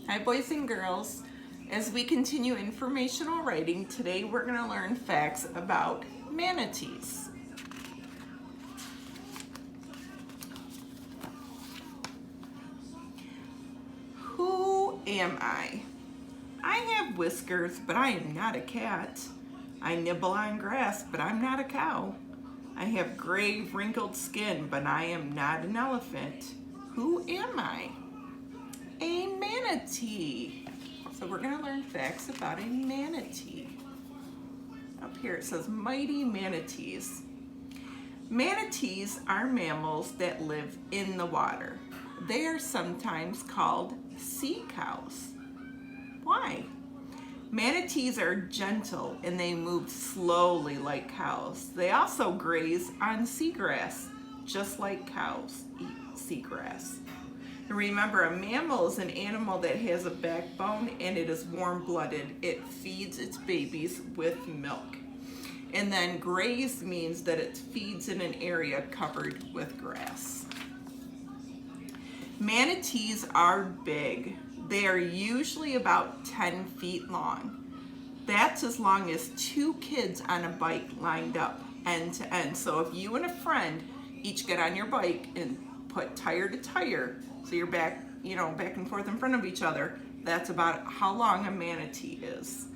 Hi boys and girls. As we continue informational writing, today we're going to learn facts about manatees. Who am I? I have whiskers, but I am not a cat. I nibble on grass, but I'm not a cow. I have gray, wrinkled skin, but I am not an elephant. Who am I? A manatee. So we're going to learn facts about a manatee. Up here it says mighty manatees. Manatees are mammals that live in the water. They are sometimes called sea cows. Why? Manatees are gentle and they move slowly like cows. They also graze on seagrass, just like cows eat seagrass. And remember, a mammal is an animal that has a backbone and it is warm-blooded. It feeds its babies with milk. And then graze means that it feeds in an area covered with grass. Manatees are big. They are usually about 10 feet long. That's as long as two kids on a bike lined up end to end. So if you and a friend each get on your bike and put tire to tire, so you're back and forth in front of each other, that's about how long a manatee is.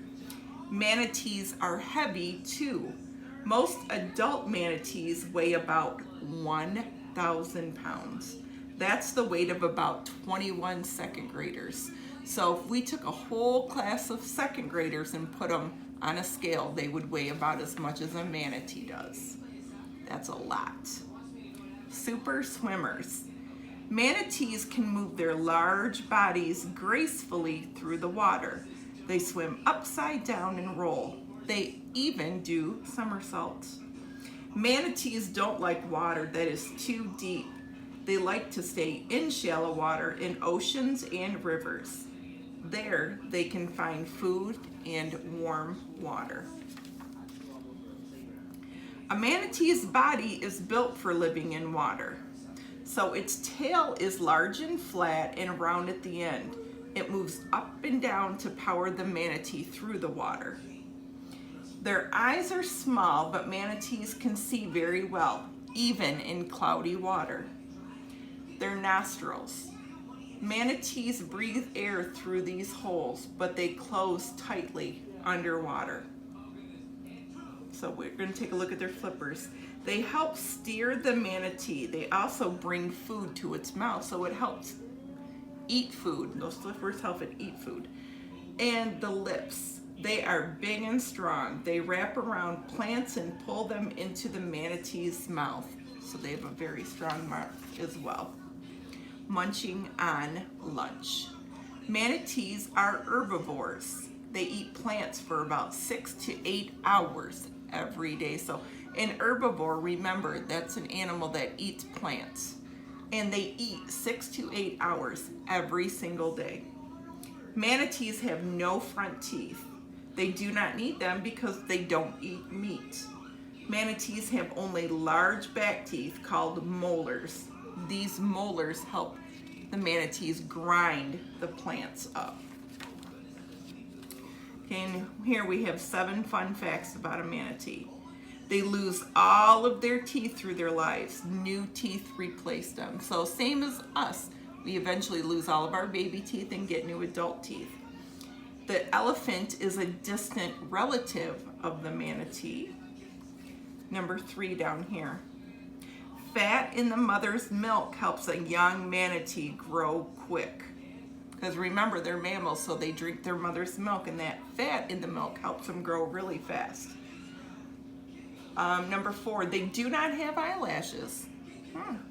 Manatees are heavy too. Most adult manatees weigh about 1,000 pounds. That's the weight of about 21 second graders. So if we took a whole class of second graders and put them on a scale, they would weigh about as much as a manatee does. That's a lot. Super swimmers. Manatees can move their large bodies gracefully through the water. They swim upside down and roll. They even do somersaults. Manatees don't like water that is too deep. They like to stay in shallow water in oceans and rivers. There they can find food and warm water. A manatee's body is built for living in water. So its tail is large and flat and round at the end. It moves up and down to power the manatee through the water. Their eyes are small, but manatees can see very well, even in cloudy water. Their nostrils. Manatees breathe air through these holes, but they close tightly underwater. So we're going to take a look at their flippers. They help steer the manatee. They also bring food to its mouth, so it helps eat food. Those flippers help it eat food. And the lips. They are big and strong. They wrap around plants and pull them into the manatee's mouth. So they have a very strong mouth as well. Munching on lunch. Manatees are herbivores. They eat plants for about 6 to 8 hours every day. So an herbivore, remember, that's an animal that eats plants. And they eat 6 to 8 hours every single day. Manatees have no front teeth. They do not need them because they don't eat meat. Manatees have only large back teeth called molars. These molars help the manatees grind the plants up. Okay, and here we have 7 fun facts about a manatee. They lose all of their teeth through their lives. New teeth replace them. So same as us. We eventually lose all of our baby teeth and get new adult teeth. The elephant is a distant relative of the manatee. Number 3 down here. Fat in the mother's milk helps a young manatee grow quick. Because remember, they're mammals, so they drink their mother's milk, and that fat in the milk helps them grow really fast. Number 4, they do not have eyelashes.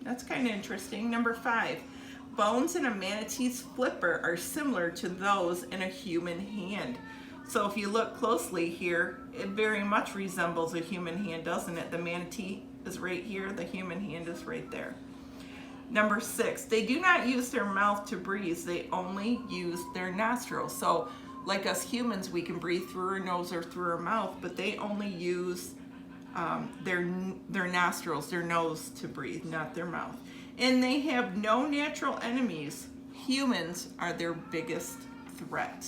That's kind of interesting. Number 5, bones in a manatee's flipper are similar to those in a human hand. So if you look closely here, it very much resembles a human hand, doesn't it? The manatee is right here, the human hand is right there. Number 6, they do not use their mouth to breathe, they only use their nostrils. So like us humans, we can breathe through our nose or through our mouth, but they only use their nostrils, their nose to breathe, not their mouth. And they have no natural enemies. Humans are their biggest threat.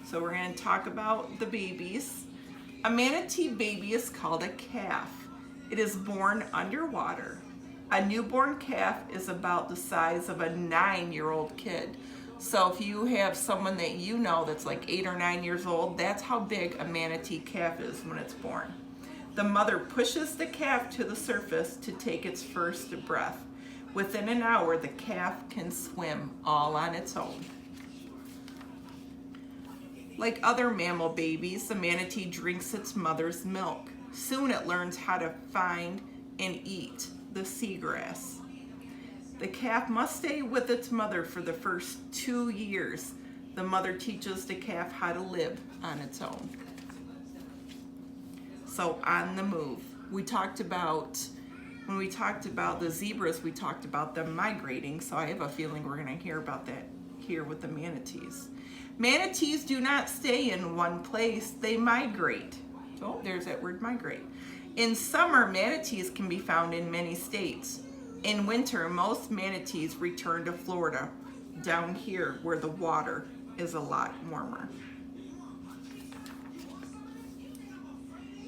So we're going to talk about the babies. A manatee baby is called a calf. It is born underwater. A newborn calf is about the size of a 9-year-old kid. So if you have someone that you know that's like 8 or 9 years old, that's how big a manatee calf is when it's born. The mother pushes the calf to the surface to take its first breath. Within an hour, the calf can swim all on its own. Like other mammal babies, the manatee drinks its mother's milk. Soon it learns how to find and eat the seagrass. The calf must stay with its mother for the first 2 years. The mother teaches the calf how to live on its own. So on the move. When we talked about the zebras, we talked about them migrating, so I have a feeling we're going to hear about that here with the manatees. Manatees do not stay in one place, they migrate. So there's that word, migrate. In summer, manatees can be found in many states. In winter, most manatees return to Florida, down here where the water is a lot warmer.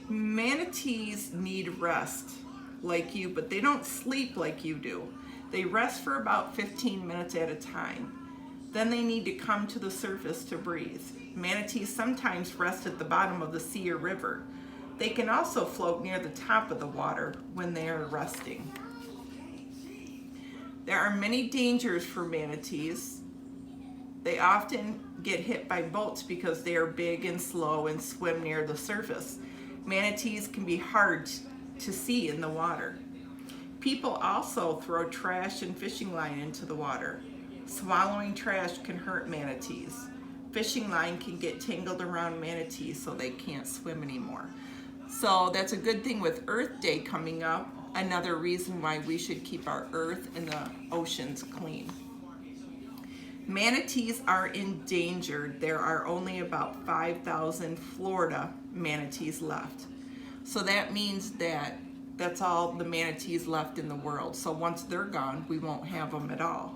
Manatees need rest like you, but they don't sleep like you do. They rest for about 15 minutes at a time. Then they need to come to the surface to breathe. Manatees sometimes rest at the bottom of the sea or river. They can also float near the top of the water when they are resting. There are many dangers for manatees. They often get hit by boats because they are big and slow and swim near the surface. Manatees can be hard to see in the water. People also throw trash and fishing line into the water. Swallowing trash can hurt manatees. Fishing line can get tangled around manatees so they can't swim anymore. So that's a good thing with Earth Day coming up. Another reason why we should keep our earth and the oceans clean. Manatees are endangered. There are only about 5,000 Florida manatees left. So that means that that's all the manatees left in the world. So once they're gone, we won't have them at all.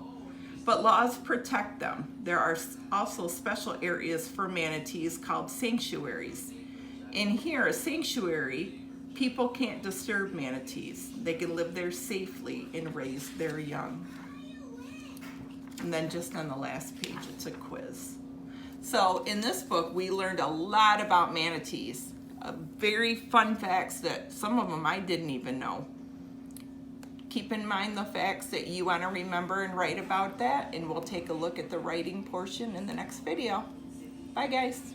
But laws protect them. There are also special areas for manatees called sanctuaries. In here, a sanctuary, people can't disturb manatees. They can live there safely and raise their young. And then just on the last page, it's a quiz. So in this book, we learned a lot about manatees. Very fun facts that some of them I didn't even know. Keep in mind the facts that you want to remember and write about that, and we'll take a look at the writing portion in the next video. Bye guys.